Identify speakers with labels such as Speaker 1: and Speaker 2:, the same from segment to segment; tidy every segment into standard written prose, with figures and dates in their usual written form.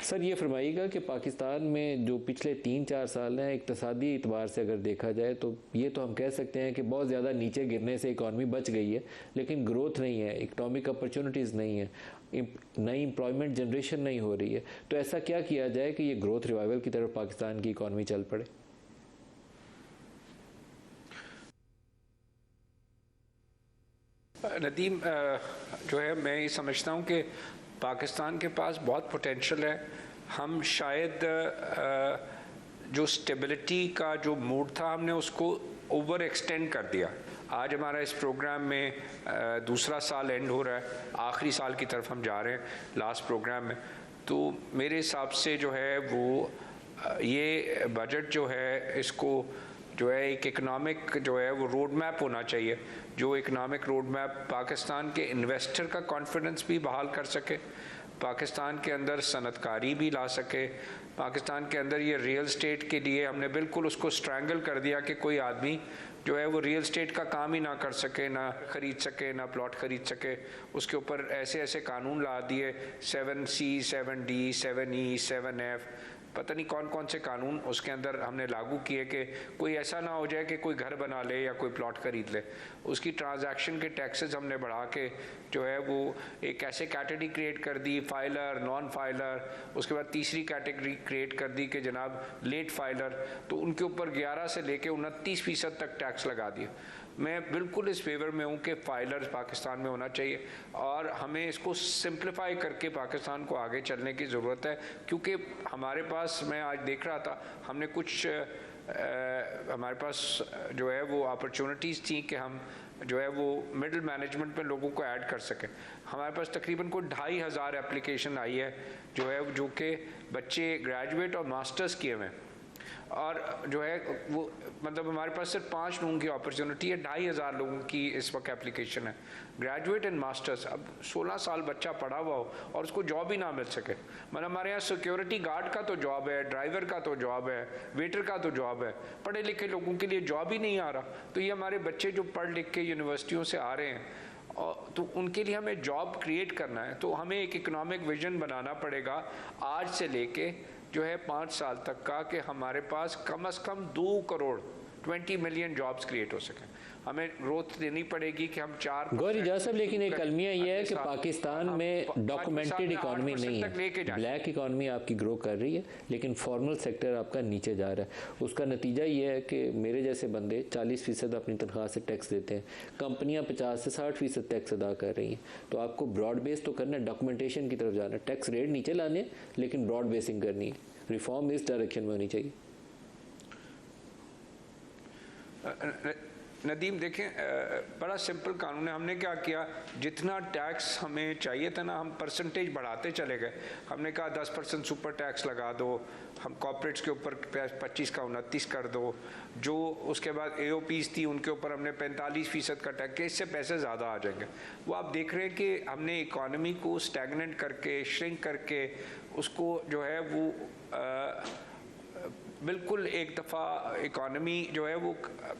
Speaker 1: Sir ये फरमाइएगा कि पाकिस्तान में जो पिछले 3-4 साल हैं इक़्तिसादी एतबार से अगर देखा जाए तो ये तो हम कह सकते हैं कि बहुत ज़्यादा नीचे गिरने से इकॉनमी बच गई है, लेकिन ग्रोथ नहीं है, इकनॉमिक अपॉर्चुनिटीज़ नहीं है, नई एम्प्लॉयमेंट जनरेशन नहीं हो रही है। तो ऐसा क्या किया जाए कि ये ग्रोथ रिवाइवल की तरफ पाकिस्तान की इकॉनमी चल पड़े?
Speaker 2: नदीम, जो है मैं ये समझता हूँ कि पाकिस्तान के पास बहुत पोटेंशियल है। हम शायद जो स्टेबिलिटी का जो मूड था हमने उसको ओवर एक्सटेंड कर दिया। आज हमारा इस प्रोग्राम में दूसरा साल एंड हो रहा है, आखिरी साल की तरफ हम जा रहे हैं लास्ट प्रोग्राम में। तो मेरे हिसाब से जो है वो ये बजट जो है इसको जो है एक इकनॉमिक जो है वो रोड मैप होना चाहिए, जो इकनॉमिक रोड मैप पाकिस्तान के इन्वेस्टर का कॉन्फिडेंस भी बहाल कर सके, पाकिस्तान के अंदर सनतकारी भी ला सके। पाकिस्तान के अंदर ये रियल स्टेट के लिए हमने बिल्कुल उसको स्ट्रैंगल कर दिया कि कोई आदमी जो है वो रियल स्टेट का काम ही ना कर सके, ना ख़रीद सके, ना प्लॉट ख़रीद सके। उसके ऊपर ऐसे ऐसे कानून ला दिए, 7C, 7D, 7E, 7F, पता नहीं कौन कौन से कानून उसके अंदर हमने लागू किए कि कोई ऐसा ना हो जाए कि कोई घर बना ले या कोई प्लॉट खरीद ले। उसकी ट्रांजैक्शन के टैक्सेस हमने बढ़ा के जो है वो एक ऐसे कैटेगरी क्रिएट कर दी, फाइलर, नॉन फाइलर। उसके बाद तीसरी कैटेगरी क्रिएट कर दी कि जनाब लेट फाइलर, तो उनके ऊपर 11 से लेके 29% तक टैक्स लगा दिया। मैं बिल्कुल इस फेवर में हूँ कि फाइलर्स पाकिस्तान में होना चाहिए और हमें इसको सिंप्लीफाई करके पाकिस्तान को आगे चलने की ज़रूरत है। क्योंकि हमारे पास, मैं आज देख रहा था, हमने कुछ हमारे पास जो है वो अपॉर्चुनिटीज़ थी कि हम जो है वो मिडिल मैनेजमेंट में लोगों को ऐड कर सकें। हमारे पास तकरीबन कोई 2500 एप्लीकेशन आई है जो है जो कि बच्चे ग्रेजुएट और मास्टर्स किए हुए हैं, और जो है वो मतलब हमारे पास सिर्फ 5 लोगों की अपॉर्चुनिटी है, 2500 लोगों की इस वक्त एप्लीकेशन है, ग्रेजुएट एंड मास्टर्स। अब 16 साल बच्चा पढ़ा हुआ हो और उसको जॉब ही ना मिल सके। मतलब हमारे यहाँ सिक्योरिटी गार्ड का तो जॉब है, ड्राइवर का तो जॉब है, वेटर का तो जॉब है, पढ़े लिखे लोगों के लिए जॉब ही नहीं आ रहा। तो ये हमारे बच्चे जो पढ़ लिख के यूनिवर्सिटियों से आ रहे हैं, और तो उनके लिए हमें जॉब क्रिएट करना है। तो हमें एक इकोनॉमिक विजन बनाना पड़ेगा आज से लेके जो है 5 साल तक का, कि हमारे पास कम से कम 2 करोड़ 20 मिलियन जॉब्स क्रिएट हो सकें। हमें ग्रोथ देनी पड़ेगी कि हम 4
Speaker 1: गौर इजाज़ साहब, लेकिन एक अलमिया ये है कि पाकिस्तान में डॉक्यूमेंटेड इकॉनमी नहीं है। ब्लैक इकॉनमी आपकी ग्रो कर रही है लेकिन फॉर्मल सेक्टर आपका नीचे जा रहा है। उसका नतीजा ये है कि मेरे जैसे बंदे 40% अपनी तनख्वाह से टैक्स देते हैं, कंपनियां 50 से 60% टैक्स अदा कर रही हैं। तो आपको ब्रॉड बेस तो करना है, डॉक्यूमेंटेशन की तरफ जाना है, टैक्स रेट नीचे लाने लेकिन ब्रॉड बेसिंग करनी है। रिफॉर्म इस डायरेक्शन में होनी चाहिए।
Speaker 2: नदीम देखें, बड़ा सिंपल कानून है। हमने क्या किया, जितना टैक्स हमें चाहिए था ना, हम परसेंटेज बढ़ाते चले गए। हमने कहा 10% सुपर टैक्स लगा दो, हम कॉर्पोरेट्स के ऊपर 25 का 29 कर दो, जो उसके बाद AOPs थी उनके ऊपर हमने 45% का टैक्स, इससे पैसे ज़्यादा आ जाएंगे। वो आप देख रहे हैं कि हमने इकॉनमी को स्टैगनेंट करके, श्रिंक करके उसको जो है वो बिल्कुल एक दफ़ा इकॉनमी जो है वो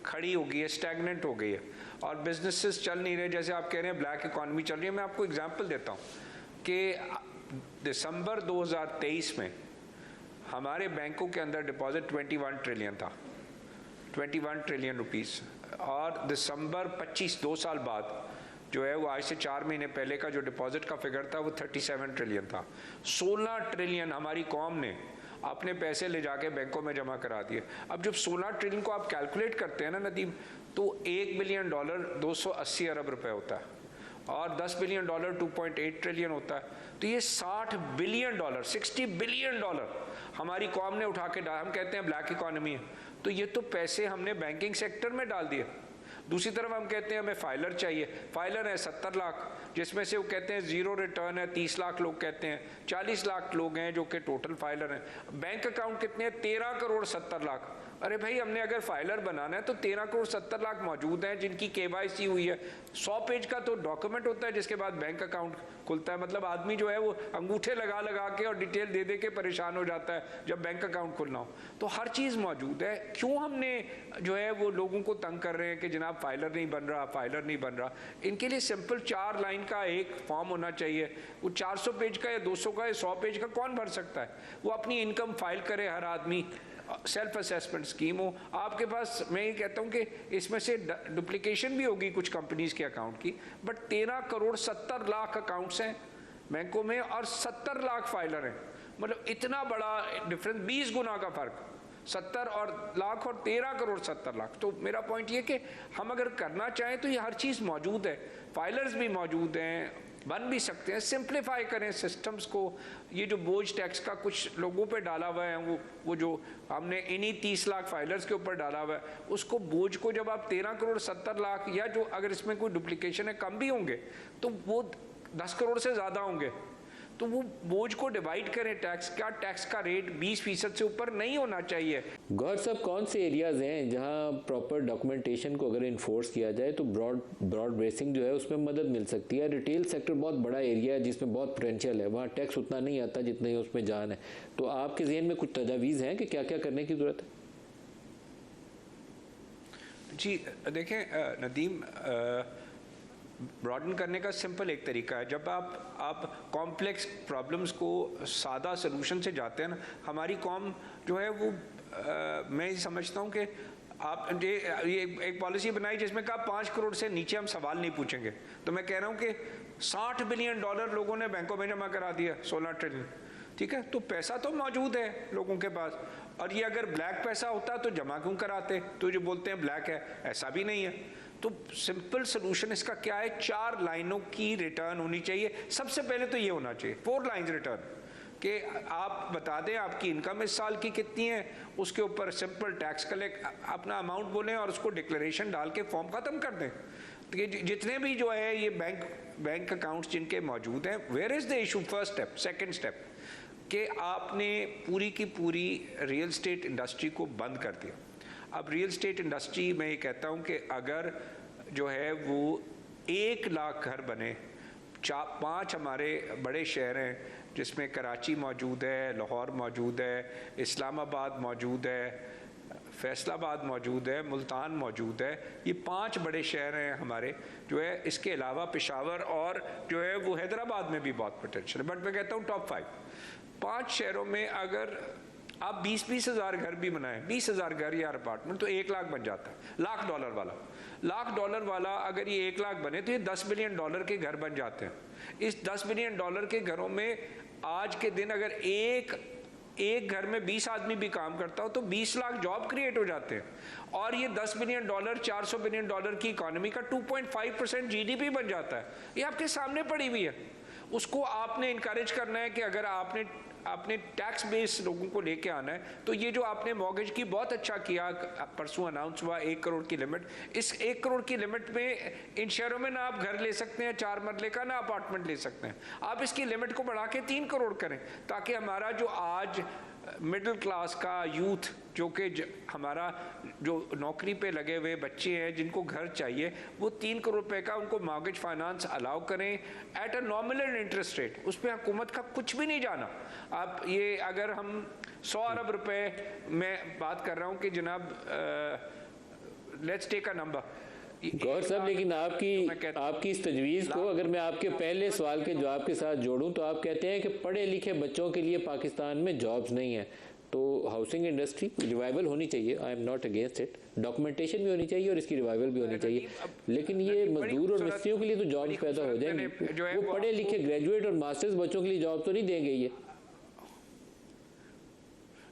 Speaker 2: खड़ी हो गई है, स्टैगनेंट हो गई है, और बिजनेसेस चल नहीं रहे। जैसे आप कह रहे हैं ब्लैक इकॉनमी चल रही है। मैं आपको एग्जांपल देता हूँ कि दिसंबर 2023 में हमारे बैंकों के अंदर डिपॉजिट 21 ट्रिलियन था, 21 ट्रिलियन रुपीस। और दिसंबर 25, 2 साल बाद जो है वो आज से 4 महीने पहले का जो डिपॉजिट का फिगर था वो 37 ट्रिलियन था। 16 ट्रिलियन हमारी कौम ने अपने पैसे ले जाके बैंकों में जमा करा दिए। अब जब 16 ट्रिलियन को आप कैलकुलेट करते हैं ना नदीम, तो $1 बिलियन 280 अरब रुपए होता है, और $10 बिलियन 2.8 ट्रिलियन होता है। तो ये $60 बिलियन, $60 बिलियन हमारी कौम ने उठा के डाला। हम कहते हैं ब्लैक इकॉनमी है, तो ये तो पैसे हमने बैंकिंग सेक्टर में डाल दिए। दूसरी तरफ हम कहते हैं हमें फाइलर चाहिए, फाइलर है 70 लाख, जिसमें से वो कहते हैं ज़ीरो रिटर्न है 30 लाख लोग कहते हैं, 40 लाख लोग हैं जो कि टोटल फाइलर हैं। बैंक अकाउंट कितने हैं? 13 करोड़ 70 लाख। अरे भाई हमने अगर फाइलर बनाना है तो 13 करोड़ 70 लाख मौजूद हैं जिनकी KYC हुई है। 100 पेज का तो डॉक्यूमेंट होता है जिसके बाद बैंक अकाउंट खुलता है। मतलब आदमी जो है वो अंगूठे लगा लगा के और डिटेल दे दे के परेशान हो जाता है जब बैंक अकाउंट खुलना हो। तो हर चीज़ मौजूद है। क्यों हमने जो है वो लोगों को तंग कर रहे हैं कि जनाब फाइलर नहीं बन रहा, फाइलर नहीं बन रहा। इनके लिए सिंपल 4 लाइन का एक फॉर्म होना चाहिए। वो 400 पेज का या 200 का या 100 पेज का कौन भर सकता है? वो अपनी इनकम फाइल करे हर आदमी, सेल्फ असेसमेंट स्कीम हो आपके पास। मैं ये कहता हूँ कि इसमें से डुप्लीकेशन भी होगी कुछ कंपनीज के अकाउंट की, बट 13 करोड़ 70 लाख अकाउंट्स हैं बैंकों में और 70 लाख फाइलर हैं। मतलब इतना बड़ा डिफरेंस, 20 गुना का फर्क, 70 और लाख और 13 करोड़ 70 लाख। तो मेरा पॉइंट ये कि हम अगर करना चाहें तो ये हर चीज़ मौजूद है, फाइलर्स भी मौजूद हैं, बन भी सकते हैं। सिंप्लीफाई करें सिस्टम्स को। ये जो बोझ टैक्स का कुछ लोगों पे डाला हुआ है, वो जो हमने इन्हीं 30 लाख फाइलर्स के ऊपर डाला हुआ है, उसको बोझ को जब आप 13 करोड़ 70 लाख या जो अगर इसमें कोई डुप्लीकेशन है कम भी होंगे तो वो 10 करोड़ से ज़्यादा होंगे, तो वो बोझ को डिवाइड करें। टैक्स का रेट 20% से ऊपर नहीं होना चाहिए।
Speaker 1: गौर साहब, कौन से एरियाज हैं जहां प्रॉपर डॉक्यूमेंटेशन को अगर इन्फोर्स किया जाए तो ब्रॉड बेसिंग जो है उसमें मदद मिल सकती है? रिटेल सेक्टर बहुत बड़ा एरिया है जिसमें बहुत पोटेंशियल है, वहाँ टैक्स उतना नहीं आता जितने उसमें जान है। तो आपके ज़हन में कुछ तजावीज़ हैं कि क्या क्या करने की ज़रूरत है?
Speaker 2: जी देखें नदीम, ब्रॉडन करने का सिंपल एक तरीका है। जब आप कॉम्प्लेक्स प्रॉब्लम्स को सादा सलूशन से जाते हैं ना, हमारी कौम जो है वो मैं समझता हूँ कि आप ये एक पॉलिसी बनाई जिसमें कहा 5 करोड़ से नीचे हम सवाल नहीं पूछेंगे। तो मैं कह रहा हूँ कि $60 बिलियन लोगों ने बैंकों में जमा करा दिया, 16 ट्रिलियन। ठीक है, तो पैसा तो मौजूद है लोगों के पास, और ये अगर ब्लैक पैसा होता तो जमा क्यों कराते? तो जो बोलते हैं ब्लैक है, ऐसा भी नहीं है। तो सिंपल सोल्यूशन इसका क्या है? 4 लाइनों की रिटर्न होनी चाहिए। सबसे पहले तो ये होना चाहिए 4 लाइन्स रिटर्न, कि आप बता दें आपकी इनकम इस साल की कितनी है, उसके ऊपर सिंपल टैक्स कलेक्ट अपना अमाउंट बोलें और उसको डिक्लेरेशन डाल के फॉर्म ख़त्म कर दें। तो जितने भी जो है ये बैंक अकाउंट्स जिनके मौजूद हैं, where is the issue? First step. Second step कि आपने पूरी की पूरी रियल स्टेट इंडस्ट्री को बंद कर दिया। अब रियल स्टेट इंडस्ट्री में ये कहता हूँ कि अगर जो है वो 1 लाख घर बने, 5 हमारे बड़े शहर हैं जिसमें कराची मौजूद है, लाहौर मौजूद है, इस्लामाबाद मौजूद है, फैसलाबाद मौजूद है, मुल्तान मौजूद है। ये 5 बड़े शहर हैं हमारे जो है। इसके अलावा पेशावर और जो है वो हैदराबाद में भी बहुत पोटेंशियल है, बट मैं कहता हूँ टॉप 5 शहरों में अगर आप 20-20 हज़ार घर भी बनाएं, 20 हज़ार घर या अपार्टमेंट, तो 1 लाख बन जाता है। $1 लाख वाला अगर ये 1 लाख बने तो ये $10 बिलियन के घर बन जाते हैं। इस $10 बिलियन के घरों में आज के दिन अगर एक घर में 20 आदमी भी काम करता हो तो 20 लाख जॉब क्रिएट हो जाते हैं, और ये $10 बिलियन $400 बिलियन की इकोनॉमी का 2.5% GDP बन जाता है। ये आपके सामने पड़ी हुई है। उसको आपने इनकरेज करना है कि अगर आपने टैक्स बेस लोगों को लेके आना है, तो ये जो आपने मॉर्गेज की बहुत अच्छा किया, परसों अनाउंस हुआ 1 करोड़ की लिमिट। इस 1 करोड़ की लिमिट में इन शहरों में ना आप घर ले सकते हैं 4 मरले का, ना अपार्टमेंट ले सकते हैं। आप इसकी लिमिट को बढ़ा के 3 करोड़ करें, ताकि हमारा जो आज मिडिल क्लास का यूथ जो कि हमारा जो नौकरी पे लगे हुए बच्चे हैं जिनको घर चाहिए, वो 3 करोड़ रुपए का उनको मॉर्गेज फाइनेंस अलाउ करें at a nominal interest rate. उस पर हुकूमत का कुछ भी नहीं जाना। आप ये अगर हम 100 अरब रुपए में बात कर रहा हूँ कि जनाब लेट्स टेक अ नंबर।
Speaker 1: गौर साहब, लेकिन आपकी इस तजवीज़ को अगर मैं आपके पहले सवाल के जवाब के साथ जोड़ूं तो आप कहते हैं कि पढ़े लिखे बच्चों के लिए पाकिस्तान में जॉब्स नहीं है। तो हाउसिंग इंडस्ट्री रिवाइवल होनी चाहिए, I am not against it, documentation भी होनी चाहिए और इसकी रिवाइवल भी होनी चाहिए, लेकिन ये मजदूर और मिस्त्रियों के लिए तो जॉब पैदा हो जाएंगे। वो पढ़े लिखे ग्रेजुएट और मास्टर्स बच्चों के लिए जॉब तो नहीं देंगे।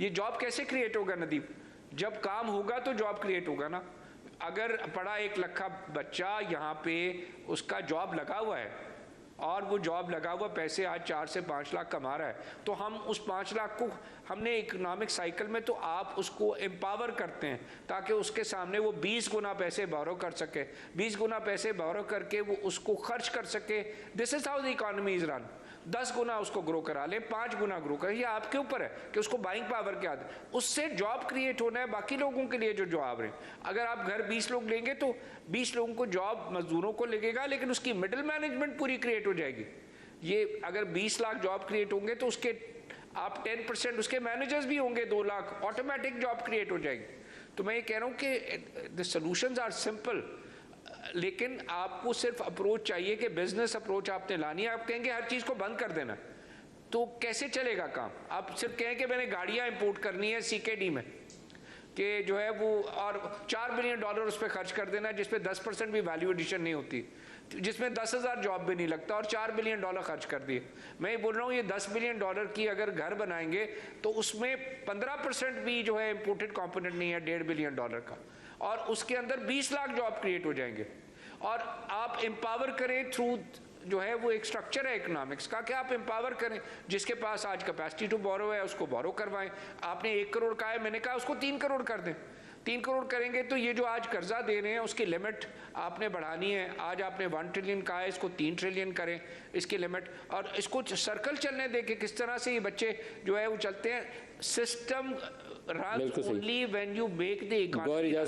Speaker 2: ये जॉब कैसे क्रिएट होगा नदीम? जब काम होगा तो जॉब क्रिएट होगा ना। अगर पढ़ा 1 लाख बच्चा यहाँ पे उसका जॉब लगा हुआ है और वो जॉब लगा हुआ पैसे आज 4 से 5 लाख कमा रहा है, तो हम उस 5 लाख को हमने इकोनॉमिक साइकिल में तो आप उसको एम्पावर करते हैं ताकि उसके सामने वो 20 गुना पैसे बोरो कर सके, 20 गुना पैसे बोरो करके वो उसको खर्च कर सके। This is how the economy is run. 10 गुना उसको ग्रो करा लें, 5 गुना ग्रो करें, ये आपके ऊपर है कि उसको बाइंग पावर क्या है, उससे जॉब क्रिएट होना है बाकी लोगों के लिए जो जॉब रहे। अगर आप घर 20 लोग लेंगे तो 20 लोगों को जॉब मजदूरों को लगेगा, लेकिन उसकी मिडिल मैनेजमेंट पूरी क्रिएट हो जाएगी। ये अगर 20 लाख जॉब क्रिएट होंगे तो उसके आप 10% उसके मैनेजर्स भी होंगे, 2 लाख, ऑटोमेटिक जॉब क्रिएट हो जाएगी। तो मैं ये कह रहा हूँ कि द सॉल्यूशंस आर सिंपल, लेकिन आपको सिर्फ अप्रोच चाहिए कि बिजनेस अप्रोच आपने लानी है। आप कहेंगे हर चीज़ को बंद कर देना, तो कैसे चलेगा काम? आप सिर्फ कहें कि मैंने गाड़ियाँ इंपोर्ट करनी है CKD में, कि जो है वो और $4 बिलियन उस पर खर्च कर देना, जिस पे 10% भी वैल्यू एडिशन नहीं होती, जिसमें 10,000 जॉब भी नहीं लगता, और $4 बिलियन खर्च कर दिए। मैं ये बोल रहा हूँ ये $10 बिलियन की अगर घर बनाएंगे तो उसमें 15% भी जो है इम्पोर्टेड कंपोनेंट नहीं है $1.5 बिलियन का, और उसके अंदर 20 लाख जॉब क्रिएट हो जाएंगे। और आप एम्पावर करें थ्रू जो है वो एक स्ट्रक्चर है इकोनॉमिक्स का कि आप एम्पावर करें, जिसके पास आज कैपेसिटी टू बोरो है उसको बोरो करवाएं। आपने 1 करोड़ का है, मैंने कहा उसको 3 करोड़ कर दें। 3 करोड़ करेंगे तो ये जो आज कर्जा दे रहे हैं उसकी लिमिट आपने बढ़ानी है। आज आपने 1 ट्रिलियन का है, इसको 3 ट्रिलियन करें इसकी लिमिट, और इसको सर्कल चलने दें कि किस तरह से ये बच्चे जो है वो चलते हैं। System run only when you make the economy